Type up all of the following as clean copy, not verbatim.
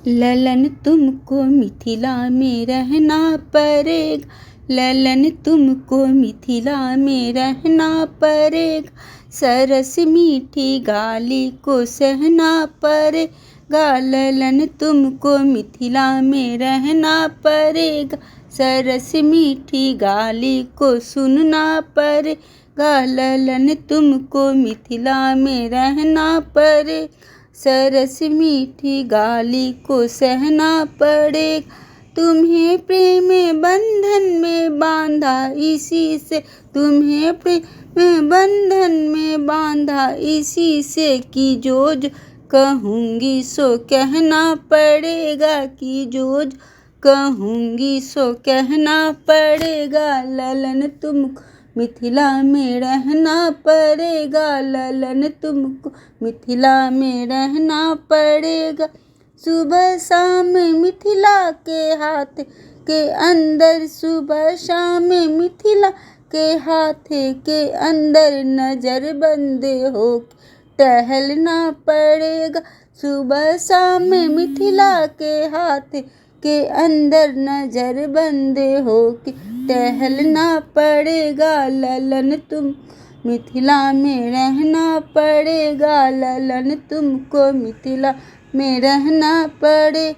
ललन तुमको मिथिला में रहना पड़ेगा, ललन तुमको मिथिला में रहना पड़ेगा। सरस मीठी गाली को सहना पड़ेगा, ललन तुमको मिथिला में रहना पड़ेगा। सरस मीठी गाली को सुनना पड़ेगा, ललन तुमको मिथिला में रहना पड़ेगा। सरस मीठी गाली को सहना पड़ेगा। तुम्हें प्रेम बंधन में बांधा इसी से, तुम्हें प्रेम बंधन में बांधा इसी से, कि जो कहूँगी सो कहना पड़ेगा, कि जो कहूँगी सो कहना पड़ेगा। ललन तुमको मिथिला में रहना पड़ेगा, ललन तुमको मिथिला में रहना पड़ेगा। सुबह शाम मिथिला के हाथ के अंदर, सुबह शाम मिथिला के हाथ के अंदर, नजर बंद हो टहलना पड़ेगा। सुबह शाम मिथिला के हाथ के अंदर, नजर बंद हो के टहलना पड़ेगा। ललन तुम मिथिला में रहना पड़ेगा, ललन तुमको मिथिला में रहना पड़े।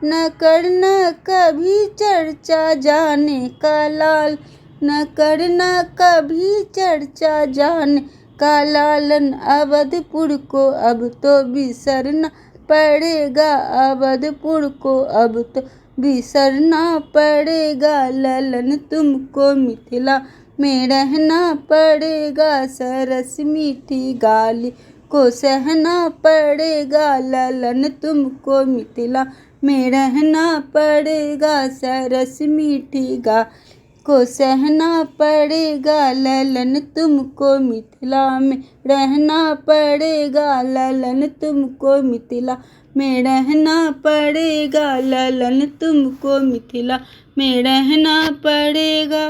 न करना कभी चर्चा जाने का लाल, न करना कभी चर्चा जाने का लालन। अवधपुर को अब तो बिसरना पड़ेगा, अवधपुर को अब तो बिसरना पड़ेगा। ललन तुमको मिथिला में रहना पड़ेगा, सरस मीठी गाली को सहना पड़ेगा। ललन तुमको मिथिला में रहना पड़ेगा, सरस मीठी गाली को सहना पड़ेगा। ललन तुमको मिथिला में रहना पड़ेगा, ललन तुमको मिथिला में रहना पड़ेगा, ललन तुमको मिथिला में रहना पड़ेगा।